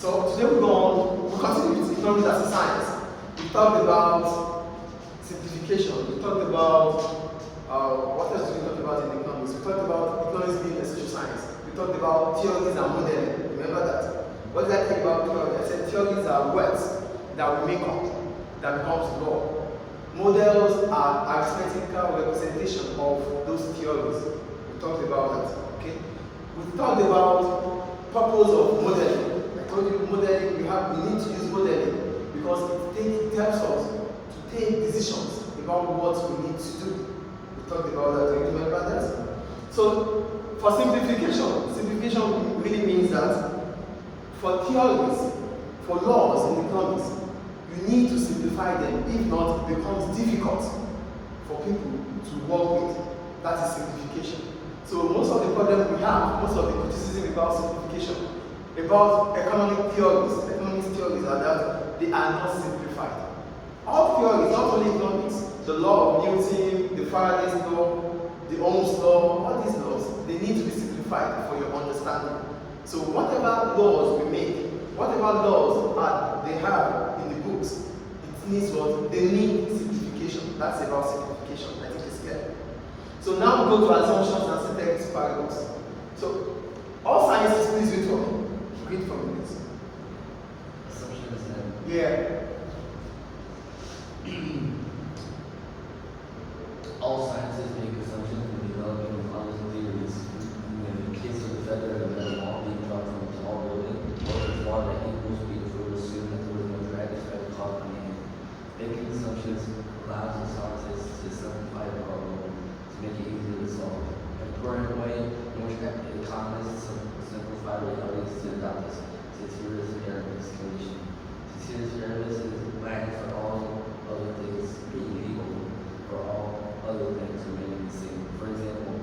So today we continue with economics as a science. We talked about simplification. We talked about what else did we talk about in economics? We talked about economics being a social science. We talked about theories and modeling. Remember that? What did I think about theories? I said theories are words that we make up, that becomes law. Models are arithmetical representation of those theories. We talked about that. Okay? We talked about purpose of modeling. I told you modeling, we need to use modeling because it helps us to take decisions about what we need to do. We talked about that. Do you remember that? So for simplification really means that for theories, for laws in economics, you need to simplify them. If not, it becomes difficult for people to work with. That is simplification. So most of the problem we have, most of the criticism about simplification, about economic theories are that they are not simplified. All theories, not only economics, the law of Newton, the Faraday's law, the Ohm's law, all these laws, they need to be simplified for your understanding. So whatever laws we make, whatever laws they have in the books, it needs what? They need simplification. That's about simplification. I think it's clear. So now we go to assumptions and synthetic paradox. So all sciences, please read for me. Read for me, please. Assumptions and Yeah. all sciences make assumptions when developing models and theories. In the case of the feather of a ball being dropped from a tall building, or the thought that equal speed if we were to assume that there was no drag effect caused by hand. Making assumptions allows the scientists to simplify the problem to make it easier to solve. An important way in which economists simplify reality is to adopt a ceteris paribus condition. Ceteris paribus is Latin for all other things being equal, or all other things remaining the same. For example,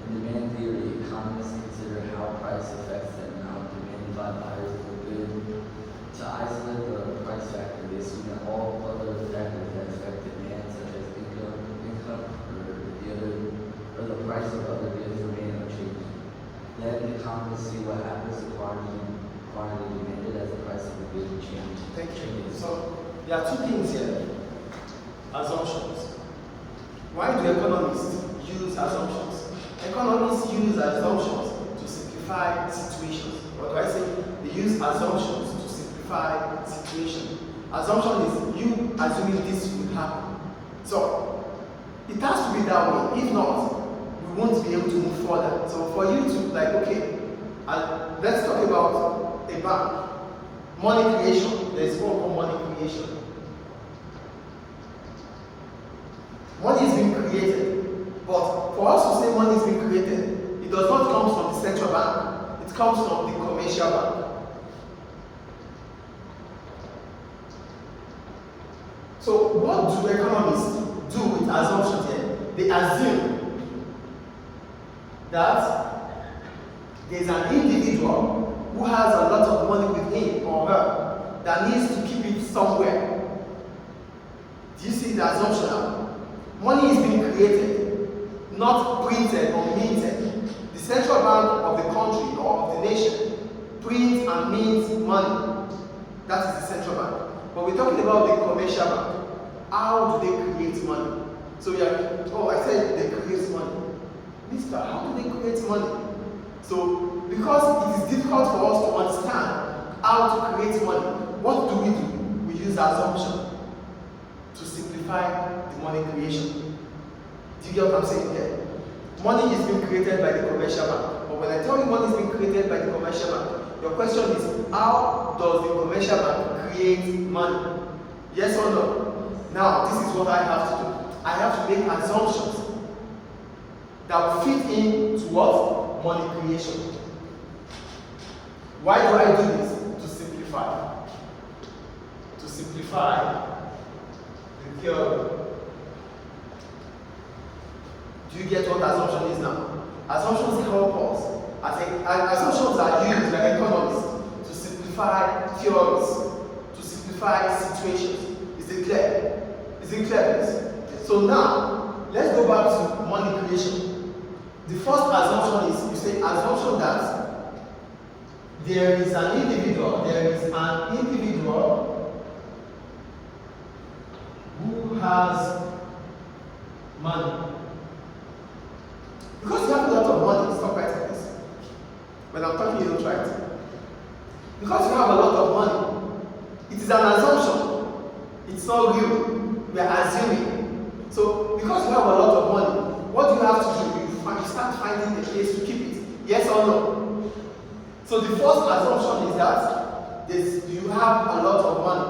in demand theory, economists consider how price affects the amount demanded by buyers of a good. To isolate the price factor, they assume that all other factors that affect demand, such as income, or the price of other goods remain unchanged. Then economists see what happens to quantity demanded as the price of the good changes. Thank you. So there are two things here. Assumptions. Why do economists use assumptions? Economists use assumptions to simplify situations. What do I say? They use assumptions to simplify situations. Assumption is you assuming this will happen. So it has to be that way. If not, we won't be able to move further. So for you to let's talk about a bank. Money creation. There's what we call money creation. Money is being created, but for us to say money is being created, it does not come from the central bank, it comes from the commercial bank. So what do economists do with assumptions here? They assume that there's an individual who has a lot of money with him or her that needs to keep it somewhere. Do you see the assumption now? Money is being created, not printed or minted. The central bank of the country or of the nation prints and mints money. That is the central bank. But we're talking about the commercial bank. How do they create money? So we are, I said they create money. Mister, how do they create money? So because it is difficult for us to understand how to create money, what do? We use assumption to simplify the money creation. Do you get what I'm saying there? Money is being created by the commercial bank. But when I tell you money is being created by the commercial bank, your question is, how does the commercial bank create money? Yes or no? Now, this is what I have to do. I have to make assumptions that will fit into what? Money creation. Why do I do this? To simplify. To simplify the theory. Do you get what assumption is now? Assumptions help us. Assumptions are used by economists to simplify theories, to simplify situations. Is it clear? Is it clear, please? So now, let's go back to money creation. The first assumption is, you say assumption that there is an individual who has money. Because you have a lot of money, stop writing this. When I'm talking, you don't write. Because you have a lot of money, it is an assumption. It's not real. We are assuming. So, because you have a lot of money, what do you have to do? You start finding a place to keep it. Yes or no? So the first assumption is that you have a lot of money.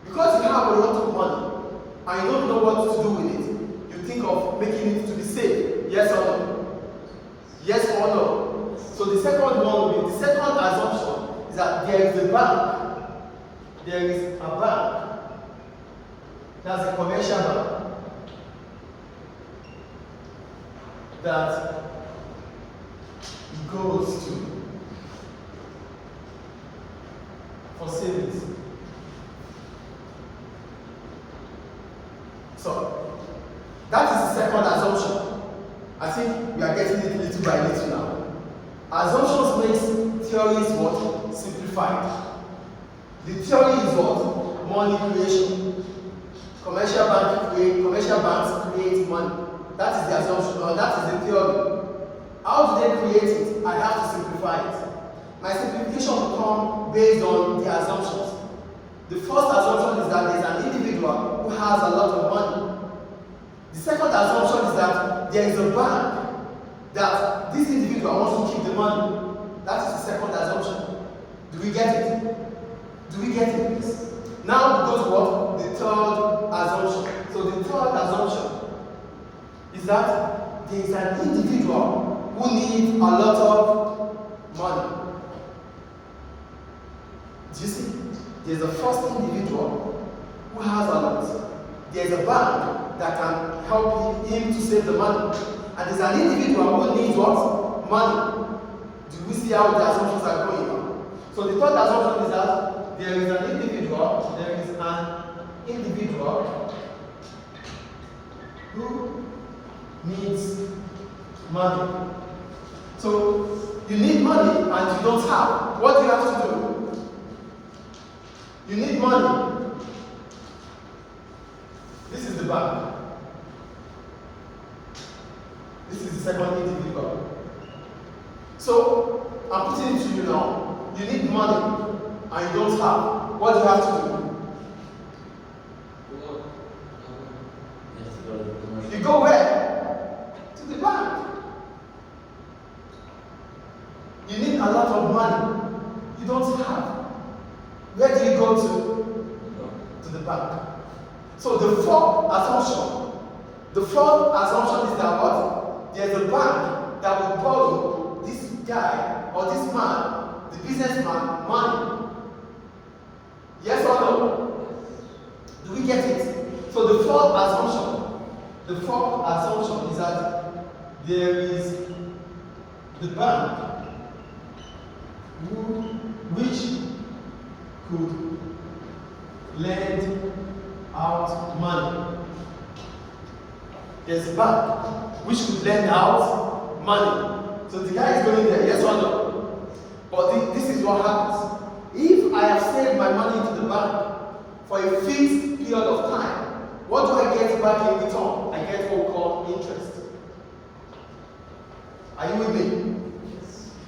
Because you have a lot of money and you don't know what to do with it, you think of making it to be safe. Yes or no? Yes or no? So the second assumption is that there is a bank. There is a bank. That's a commercial bank that goes to for savings. So that is the second assumption. I think we are getting it little by little now. Assumptions makes theories what? Simplified. The theory is what? Money creation. Commercial banks create money. That is the assumption, or that is the theory. How do they create it? I have to simplify it. My simplification will come based on the assumptions. The first assumption is that there is an individual who has a lot of money. The second assumption is that there is a bank that this individual wants to keep the money. That is the second assumption. Do we get it? Do we get it, please? Now we go to what? The third assumption. So the third assumption is that there is an individual who needs a lot of money. Do you see? There's a first individual who has a lot. There's a bank that can help him to save the money. And there's an individual who needs what? Money. Do we see how the assumptions are going now? So the third assumption is that there is an individual who needs money. So you need money and you don't have. What do you have to do? You need money. This is the bank. This is the second individual. So I'm putting it to you now. You need money and you don't have. What do you have to do? You go where? To the bank. You need a lot of money. You don't have. Where do you go to? To the bank. So the fourth assumption is that what? There's a bank that will borrow this guy or this man, the businessman, money. Yes or no? Do we get it? So the fourth assumption is that there is the bank which could lend out money. There's a bank which could lend out money. So the guy is going there, yes or no? But this is what happens. If I have saved my money into the bank for a fixed period of time, what do I get back in return? I get what we call interest. Are you with me?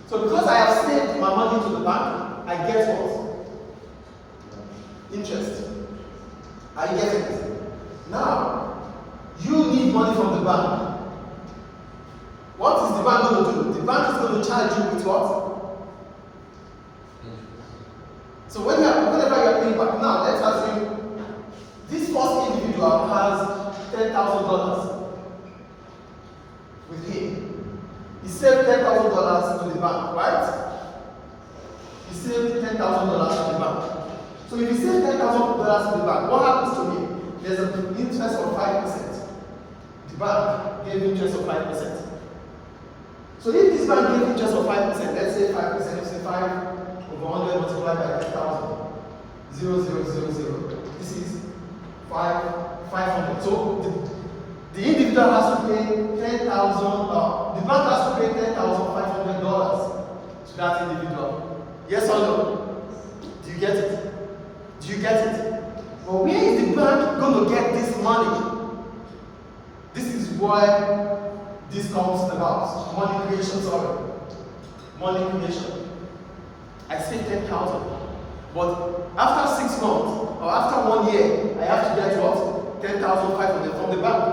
So because I have saved my money into the bank, I get what? Interest. Are you getting it? Now, you need money from the bank. What is the bank going to do? The bank is going to charge you with what? So whenever you are paying back, now let's assume this first individual has $10,000 with him. He saved $10,000 to the bank, right? He saved $10,000 to the bank. So if he saved $10,000 to the bank, what happens to him? There's an interest of 5%. The bank gave interest of 5%. So if this bank gave interest of 5%, let's say 5%, let's say 5 over 100 multiplied by 10,000, 0,000. This is 500. So the individual has to pay $10,000. The bank has to pay $10,500 to that individual. Yes or no? Do you get it? Do you get it? But where is the bank going to get this money? This is why this comes about. Money creation, sorry. Money creation. I say 10,000. But after 6 months or after 1 year, I have to get what? 10,500 from the bank.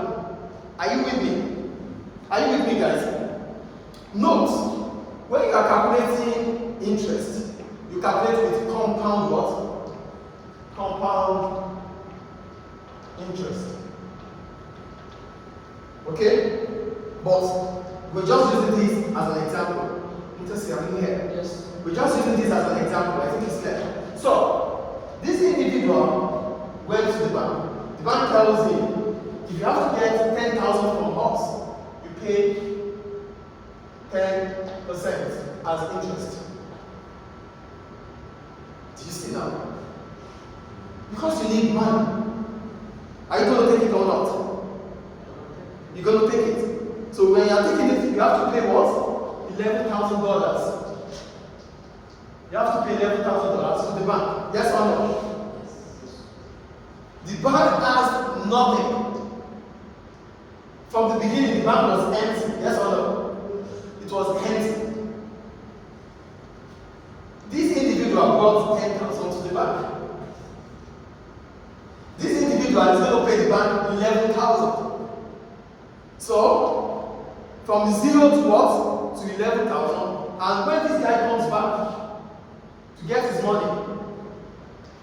Are you with me? Are you with me, guys? Note, when you are calculating interest, you calculate with compound what? Compound interest. Okay? But we're just using this as an example. Interesting, I'm in here. Yes. We're just using this as an example. I think it's clear. So, this individual went to the bank. The bank tells him, if you have to get 10,000 from us, you pay 10% as interest. Do you see now? Because you need money. Are you going to take it or not? You're going to take it. So when you're taking it, you have to pay what? $11,000. You have to pay $11,000 to the bank. Yes or no? The bank has nothing. From the beginning, the bank was empty. Yes or no? It was empty. This individual brought 10,000 to the bank. This individual is going to pay the bank 11,000. So, from 0 to what? To 11,000. And when this guy comes back to get his money,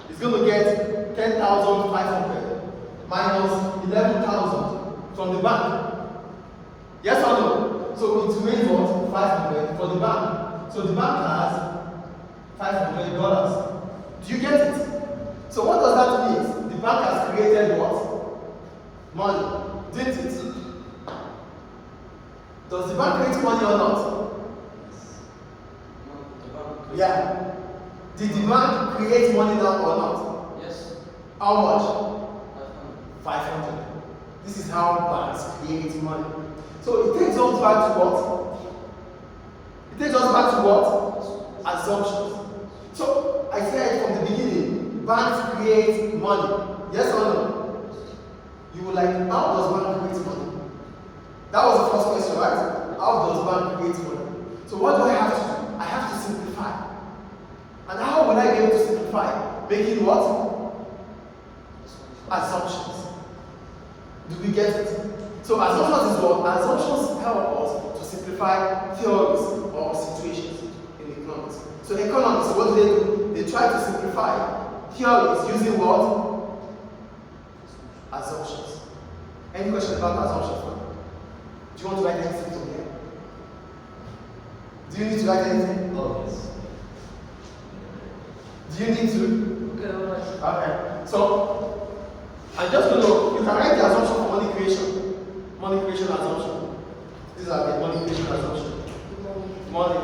he's going to get 10,500 minus 11,000 from the bank. Yes or no? So it remains what? 500 for the bank. So the bank has $500. Do you get it? So what does that mean? The bank has created what? Money. Didn't it? Does the bank create money or not? Yeah. Did the bank create money now or not? Yes. How much? 500. This is how banks create money. So it takes us back to what? It takes us back to what? Assumptions. So I said from the beginning, banks create money. Yes or no? You were like, how does bank create money? That was the first question, right? How does bank create money? So what do I have to do? I have to simplify. And how will I be able to simplify? Making what? Assumptions. Do we get it? So assumptions is what? Assumptions help us to simplify theories or situations in economics. So economists, what do? They try to simplify theories using what? Assumptions. Any question about assumptions? Do you want to write anything from here? Do you need to write anything? Oh, yes. Do you need to? Okay, alright. Okay. So, I'm just going to, you can write the assumption for money creation. Money creation assumption. These are the money creation assumption. Money.